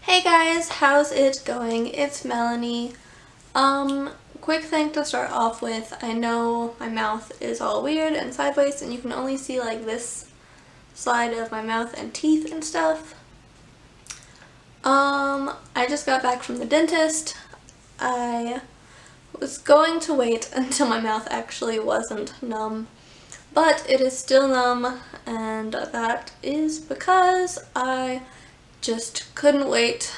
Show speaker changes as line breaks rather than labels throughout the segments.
Hey guys, how's it going? It's Melanie. Quick thing to start off with. I know my mouth is all weird and sideways and you can only see like this side of my mouth and teeth and stuff. I just got back from the dentist. I was going to wait until my mouth actually wasn't numb, but it is still numb, and that is because I just couldn't wait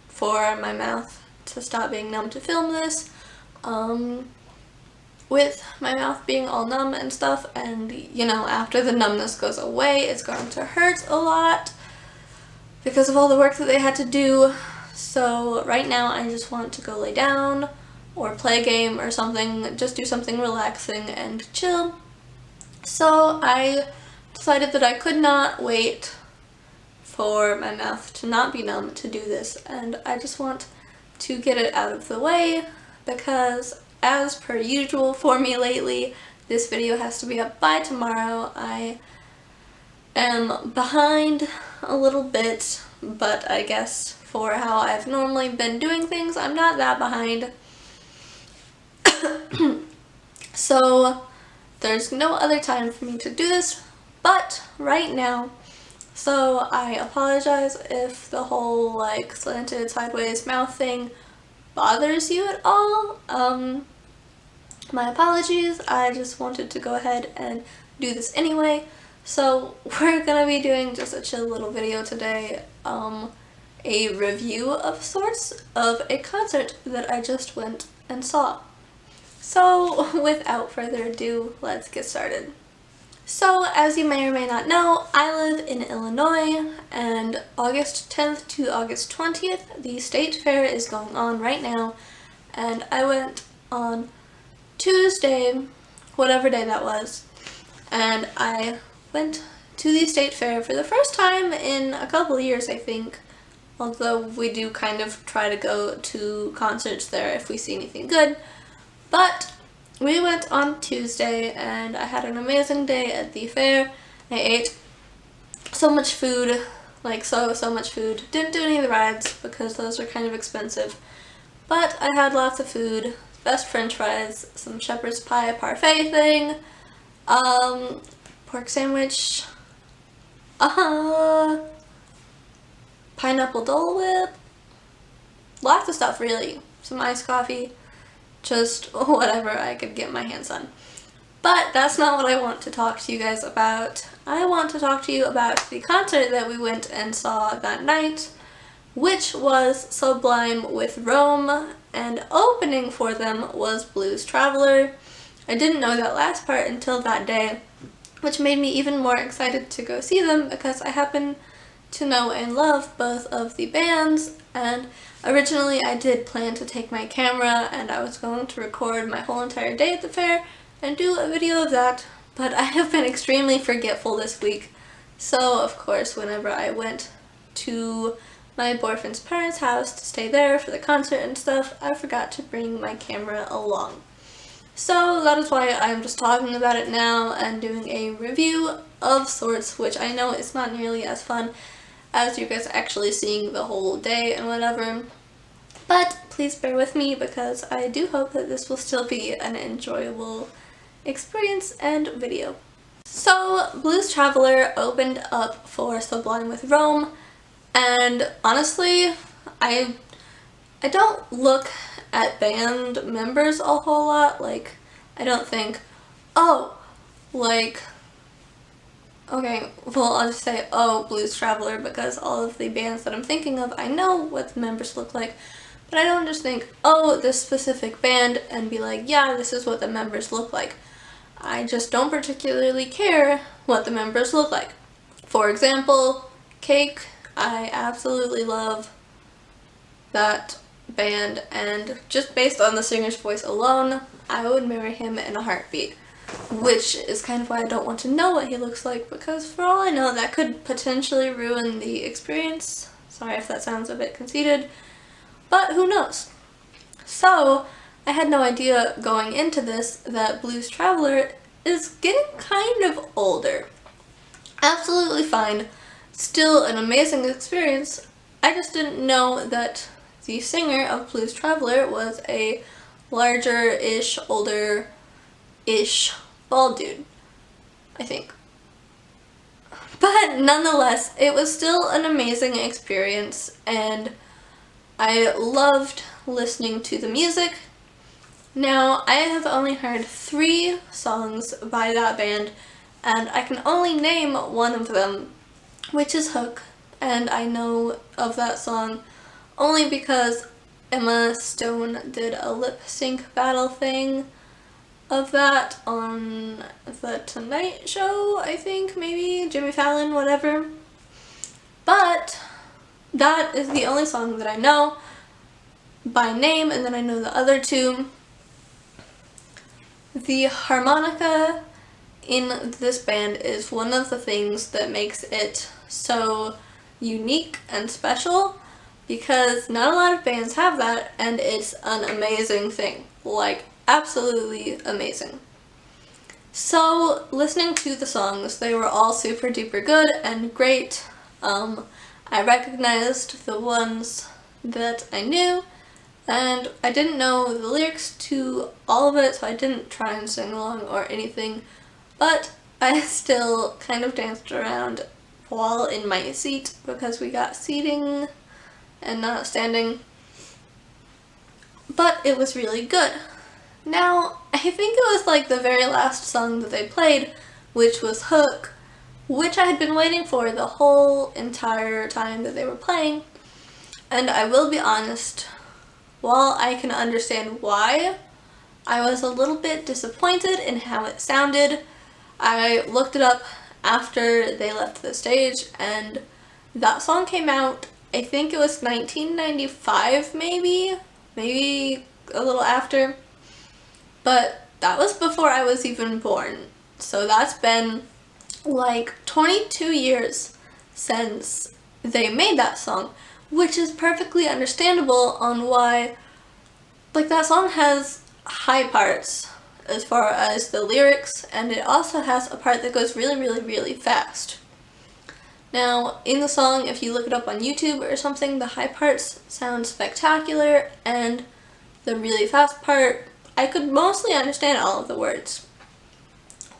for my mouth to stop being numb to film this. With my mouth being all numb and stuff, and you know, after the numbness goes away, it's going to hurt a lot because of all the work that they had to do. So right now I just want to go lay down or play a game or something, just do something relaxing and chill. So I decided that I could not wait for my mouth to not be numb to do this, and I just want to get it out of the way because, as per usual for me lately, this video has to be up by tomorrow. I am behind a little bit, but I guess for how I've normally been doing things, I'm not that behind. So there's no other time for me to do this but right now. So I apologize if the whole like slanted sideways mouth thing bothers you at all. My apologies. I just wanted to go ahead and do this anyway. So we're gonna be doing just a chill little video today, a review of sorts of a concert that I just went and saw. So without further ado, let's get started. So as you may or may not know, I live in Illinois, and August 10th to August 20th, the state fair is going on right now, and I went on Tuesday, whatever day that was, and I went to the state fair for the first time in a couple of years, I think, although we do kind of try to go to concerts there if we see anything good. But we went on Tuesday and I had an amazing day at the fair. I ate so much food, like so much food. Didn't do any of the rides because those are kind of expensive, but I had lots of food. Best french fries, some shepherd's pie parfait thing, pork sandwich, pineapple Dole Whip, lots of stuff really, some iced coffee. Just whatever I could get my hands on. But that's not what I want to talk to you guys about. I want to talk to you about the concert that we went and saw that night, which was Sublime with Rome, and opening for them was Blues Traveler. I didn't know that last part until that day, which made me even more excited to go see them because I happen to know and love both of the bands, and originally I did plan to take my camera and I was going to record my whole entire day at the fair and do a video of that, but I have been extremely forgetful this week. So of course whenever I went to my boyfriend's parents' house to stay there for the concert and stuff, I forgot to bring my camera along. So that is why I'm just talking about it now and doing a review of sorts, which I know is not nearly as fun as you guys actually seeing the whole day and whatever. But please bear with me because I do hope that this will still be an enjoyable experience and video. So Blues Traveler opened up for Sublime with Rome, and honestly, I don't look at band members a whole lot. Like, I don't think, oh, like, okay, well, I'll just say, oh, Blues Traveler, because all of the bands that I'm thinking of, I know what the members look like, but I don't just think, oh, this specific band, and be like, yeah, this is what the members look like. I just don't particularly care what the members look like. For example, Cake, I absolutely love that band, and just based on the singer's voice alone, I would marry him in a heartbeat. Which is kind of why I don't want to know what he looks like, because for all I know that could potentially ruin the experience. Sorry if that sounds a bit conceited, but who knows. So I had no idea going into this that Blues Traveler is getting kind of older. Absolutely fine, still an amazing experience, I just didn't know that the singer of Blues Traveler was a larger-ish, older-ish bald dude, I think. But nonetheless, it was still an amazing experience, and I loved listening to the music. Now, I have only heard 3 songs by that band, and I can only name one of them, which is Hook, and I know of that song only because Emma Stone did a lip sync battle thing of that on The Tonight Show, I think, maybe, Jimmy Fallon, whatever. But that is the only song that I know by name, and then I know the other 2. The harmonica in this band is one of the things that makes it so unique and special, because not a lot of bands have that, and it's an amazing thing. Like, absolutely amazing. So, listening to the songs, they were all super duper good and great. I recognized the ones that I knew, and I didn't know the lyrics to all of it, so I didn't try and sing along or anything, but I still kind of danced around while in my seat because we got seating and not standing. But it was really good. Now, I think it was like the very last song that they played, which was Hook, which I had been waiting for the whole entire time that they were playing. And I will be honest, while I can understand why, I was a little bit disappointed in how it sounded. I looked it up after they left the stage, and that song came out, I think it was 1995 maybe a little after, but that was before I was even born. So that's been like 22 years since they made that song, which is perfectly understandable on why, like, that song has high parts as far as the lyrics, and it also has a part that goes really, really, really fast. Now, in the song, if you look it up on YouTube or something, the high parts sound spectacular, and the really fast part, I could mostly understand all of the words.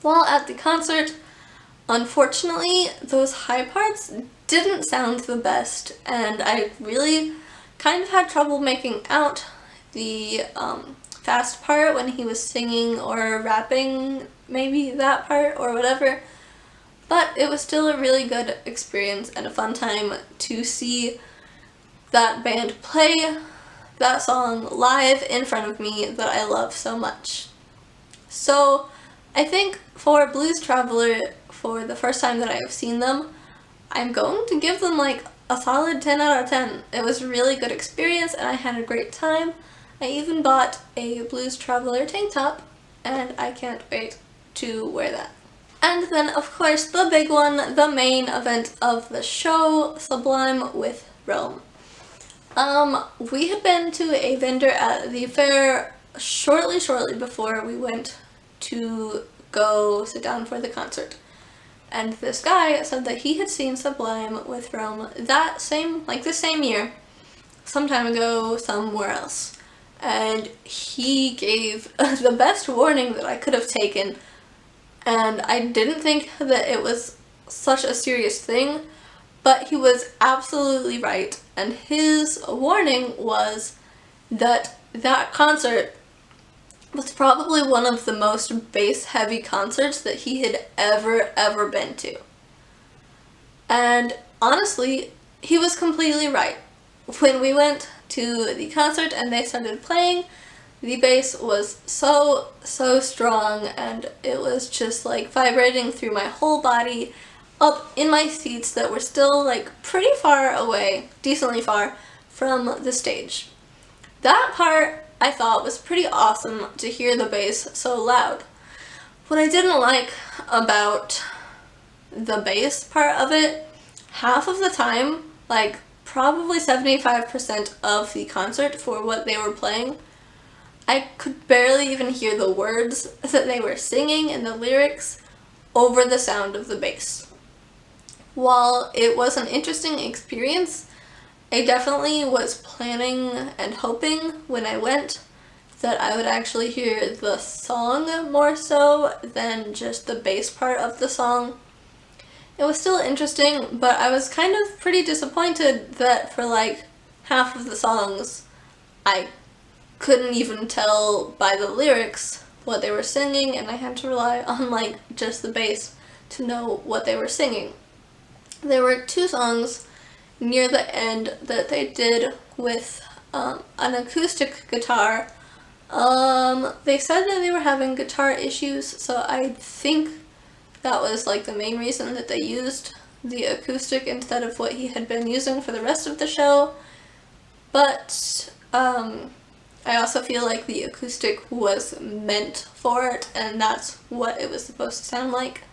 While at the concert, unfortunately, those high parts didn't sound the best, and I really kind of had trouble making out the fast part when he was singing or rapping, maybe that part or whatever. But it was still a really good experience and a fun time to see that band play that song live in front of me that I love so much. So I think for Blues Traveler, for the first time that I have seen them, I'm going to give them like a solid 10 out of 10. It was a really good experience and I had a great time. I even bought a Blues Traveler tank top, and I can't wait to wear that. And then, of course, the big one, the main event of the show, Sublime with Rome. We had been to a vendor at the fair shortly before we went to go sit down for the concert. And this guy said that he had seen Sublime with Rome the same year, some time ago, somewhere else. And he gave the best warning that I could have taken, and I didn't think that it was such a serious thing, but he was absolutely right, and his warning was that that concert was probably one of the most bass-heavy concerts that he had ever been to. And honestly, he was completely right. When we went to the concert and they started playing, the bass was so strong, and it was just like vibrating through my whole body, up in my seats that were still like pretty far away, decently far from the stage. That part I thought was pretty awesome, to hear the bass so loud. What I didn't like about the bass part of it, half of the time, like probably 75% of the concert for what they were playing, I could barely even hear the words that they were singing and the lyrics over the sound of the bass. While it was an interesting experience, I definitely was planning and hoping when I went that I would actually hear the song more so than just the bass part of the song. It was still interesting, but I was kind of pretty disappointed that for like half of the songs I couldn't even tell by the lyrics what they were singing, and I had to rely on like just the bass to know what they were singing. There were 2 songs near the end that they did with an acoustic guitar. They said that they were having guitar issues, so I think that was like the main reason that they used the acoustic instead of what he had been using for the rest of the show. But I also feel like the acoustic was meant for it, and that's what it was supposed to sound like.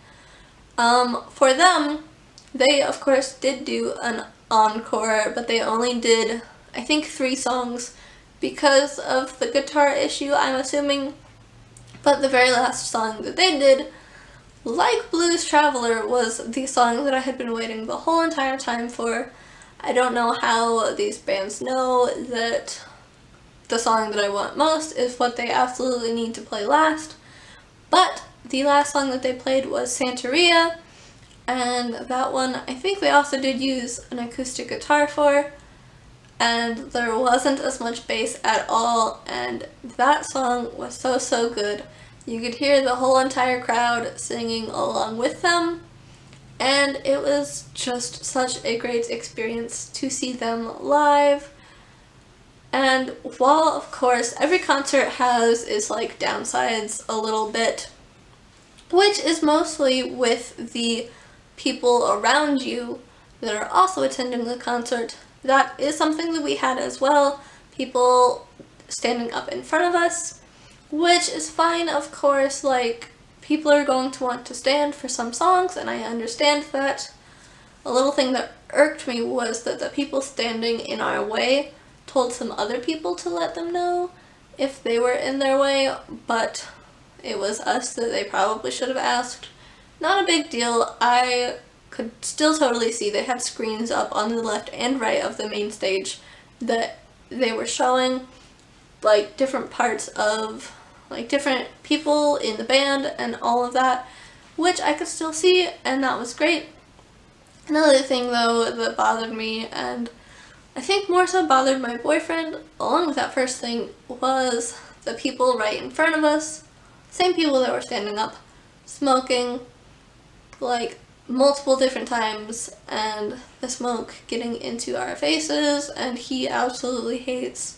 For them, they of course did do an encore, but they only did, I think, 3 songs because of the guitar issue, I'm assuming. But the very last song that they did, like Blues Traveler, was the song that I had been waiting the whole entire time for. I don't know how these bands know that the song that I want most is what they absolutely need to play last, but the last song that they played was Santeria, and that one I think they also did use an acoustic guitar for, and there wasn't as much bass at all, and that song was so good. You could hear the whole entire crowd singing along with them, and it was just such a great experience to see them live. And while, of course, every concert has its like downsides a little bit, which is mostly with the people around you that are also attending the concert, that is something that we had as well. People standing up in front of us, which is fine, of course. Like, people are going to want to stand for some songs, and I understand that. A little thing that irked me was that the people standing in our way told some other people to let them know if they were in their way, but it was us that they probably should have asked. Not a big deal. I could still totally see they had screens up on the left and right of the main stage that they were showing like different parts of like different people in the band and all of that, which I could still see, and that was great. Another thing though that bothered me, and I think more so bothered my boyfriend, along with that first thing, was the people right in front of us, same people that were standing up, smoking, like multiple different times, and the smoke getting into our faces, and he absolutely hates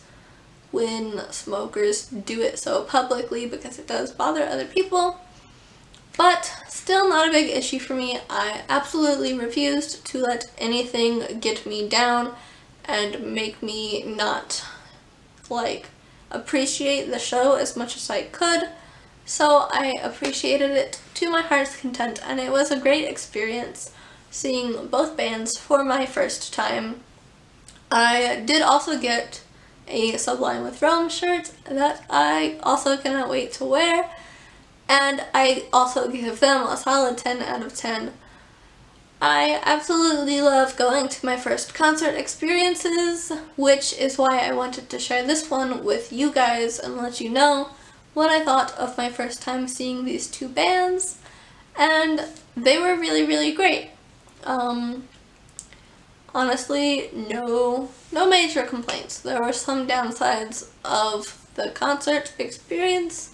when smokers do it so publicly because it does bother other people. But still not a big issue for me. I absolutely refused to let anything get me down and make me not like appreciate the show as much as I could. So I appreciated it to my heart's content, and it was a great experience seeing both bands for my first time. I did also get a Sublime with Rome shirt that I also cannot wait to wear, and I also give them a solid 10 out of 10. I absolutely love going to my first concert experiences, which is why I wanted to share this one with you guys and let you know what I thought of my first time seeing these 2 bands, and they were really great. Honestly, no major complaints. There were some downsides of the concert experience,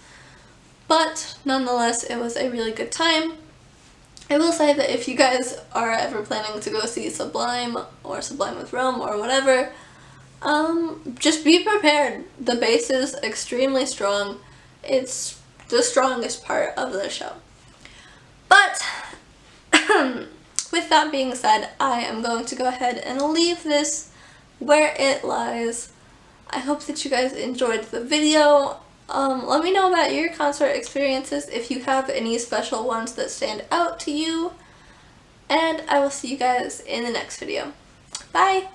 but nonetheless it was a really good time. I will say that if you guys are ever planning to go see Sublime or Sublime with Rome or whatever, just be prepared. The bass is extremely strong. It's the strongest part of the show. But with that being said, I am going to go ahead and leave this where it lies. I hope that you guys enjoyed the video. Let me know about your concert experiences if you have any special ones that stand out to you. And I will see you guys in the next video. Bye!